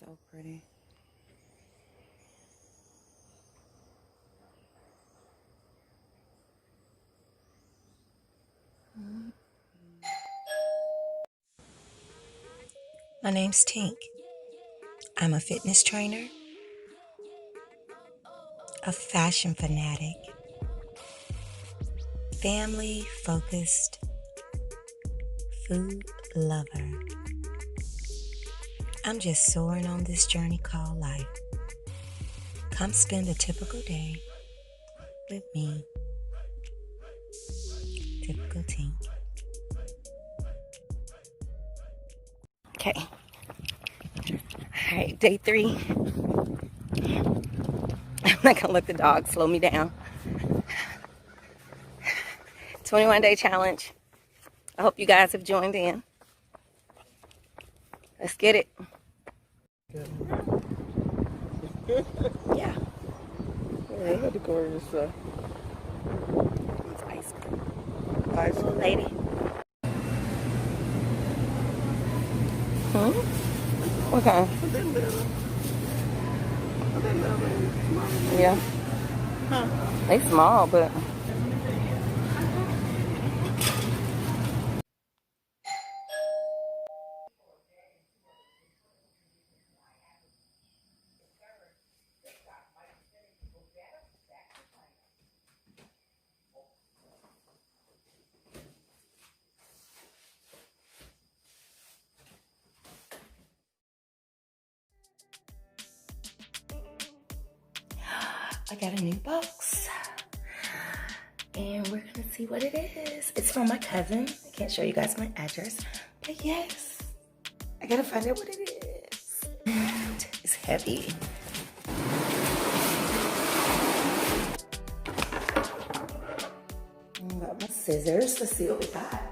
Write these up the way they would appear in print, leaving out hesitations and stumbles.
So pretty. My name's Tink. I'm a fitness trainer, a fashion fanatic, family-focused food lover. I'm just soaring on this journey called life. Come spend a typical day with me, Typical Tink. Okay. All right, day 3. I'm not gonna let the dog slow me down. 21-day challenge. I hope you guys have joined in. Let's get it. Yeah. They had to go to this It's ice cream. ice Little cream. lady. Hmm? Okay. Yeah. Huh. They small, but I got a new box. And we're gonna see what it is. It's from my cousin. I can't show you guys my address, but yes, I gotta find out what it is. It's heavy. I got my scissors. Let's see what we got.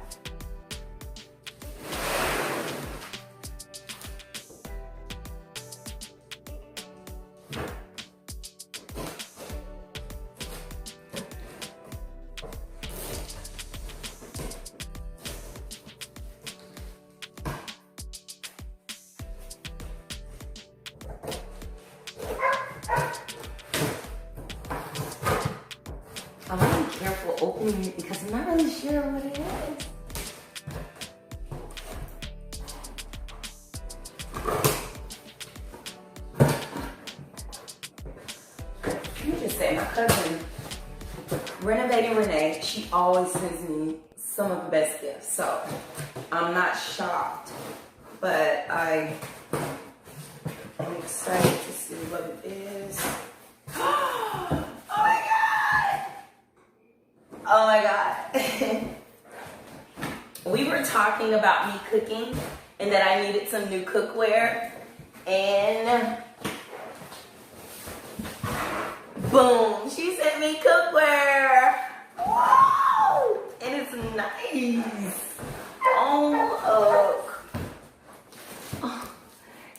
I want to be careful opening it because I'm not really sure what it is. Let me just say, my cousin, RENE-VATING RENEÈ, she always sends me some of the best gifts. So I'm not shocked, but I am excited to see what it is. Oh my God! Oh my God. We were talking about me cooking and that I needed some new cookware. And boom, she sent me cookware. Whoa! And it's nice. Oh, look. Oh,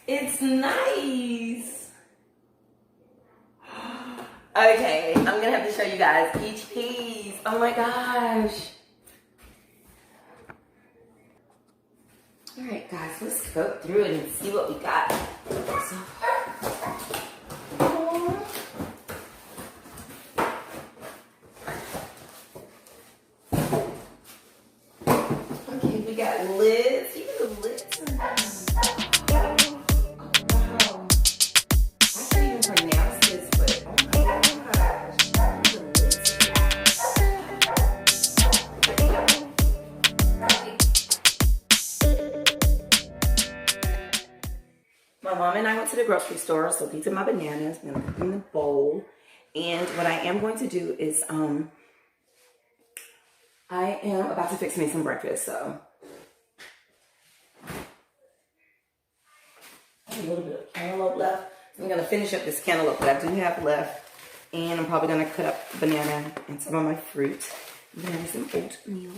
it's nice. Okay, I'm gonna have to show you guys each piece. Oh my gosh. All right, guys, let's go through it and see what we got. So, okay, we got lids. Even the lids are nice. Oh, wow. I can't even pronounce this, but oh my gosh. The lids My mom and I went to the grocery store, so these are my bananas. I'm gonna put them in the bowl. And what I am going to do is, I am about to fix me some breakfast, so. I have a little bit of cantaloupe left. So I'm gonna finish up this cantaloupe that I do have left. And I'm probably gonna cut up banana and some of my fruit. I'm gonna have some oatmeal.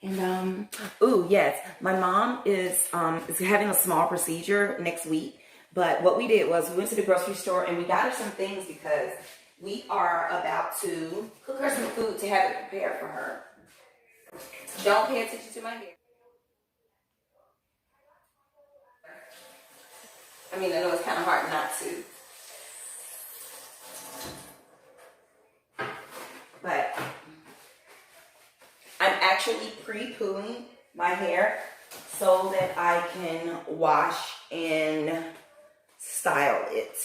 And ooh, yes, my mom is having a small procedure next week. But what we did was we went to the grocery store and we got her some things because we are about to cook her some food to have it prepared for her. Don't pay attention to my hair. I mean, I know it's kind of hard not to. But I'm actually pre-pooing my hair so that I can wash and style it.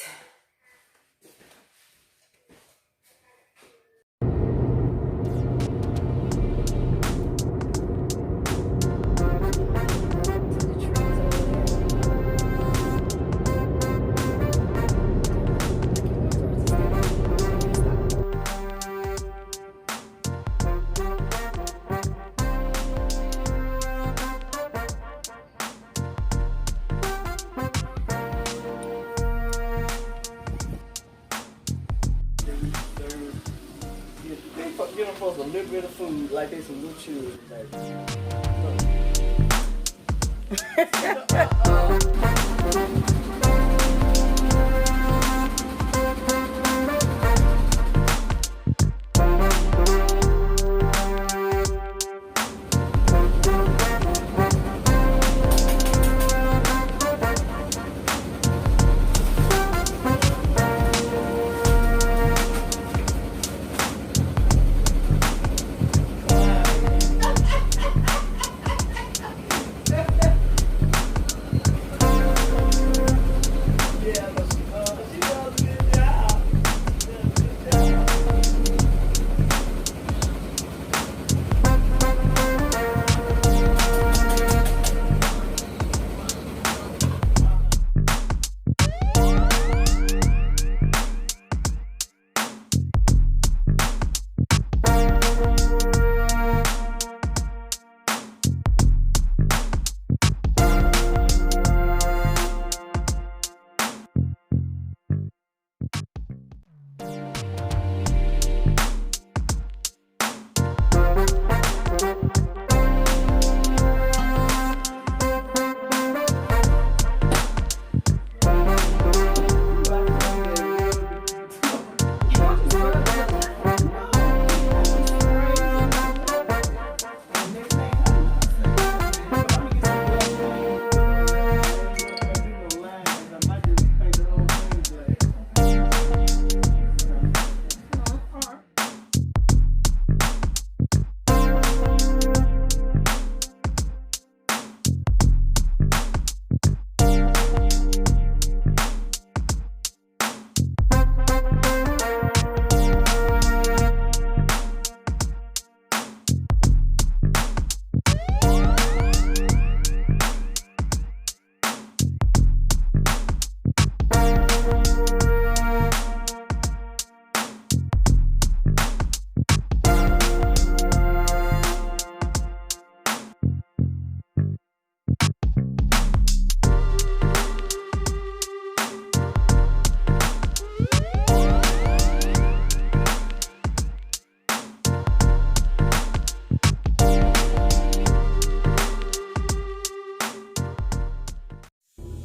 Get them for a little bit of food, like they some little children.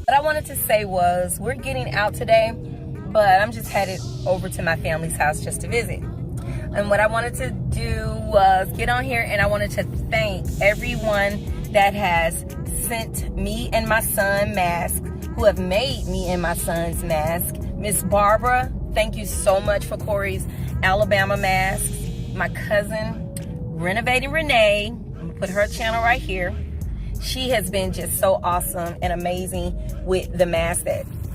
What I wanted to say was, we're getting out today, but I'm just headed over to my family's house just to visit. And what I wanted to do was get on here, and I wanted to thank everyone that has sent me and my son masks, who have made me and my son's mask. Miss Barbara, thank you so much for Corey's Alabama masks. My cousin, RENE-VATING RENEÈ, I'm gonna put her channel right here. She has been just so awesome and amazing with the masks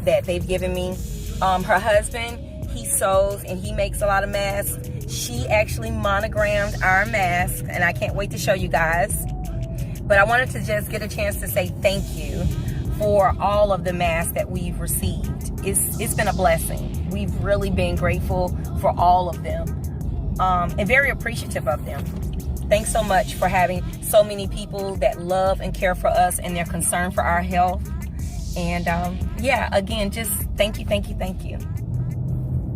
that they've given me. Her husband, he sews and he makes a lot of masks. She actually monogrammed our mask, and I can't wait to show you guys. But I wanted to just get a chance to say thank you for all of the masks that we've received. It's been a blessing. We've really been grateful for all of them, and very appreciative of them. Thanks so much for having so many people that love and care for us, and they're concerned for our health. And yeah, again, just thank you, thank you, thank you.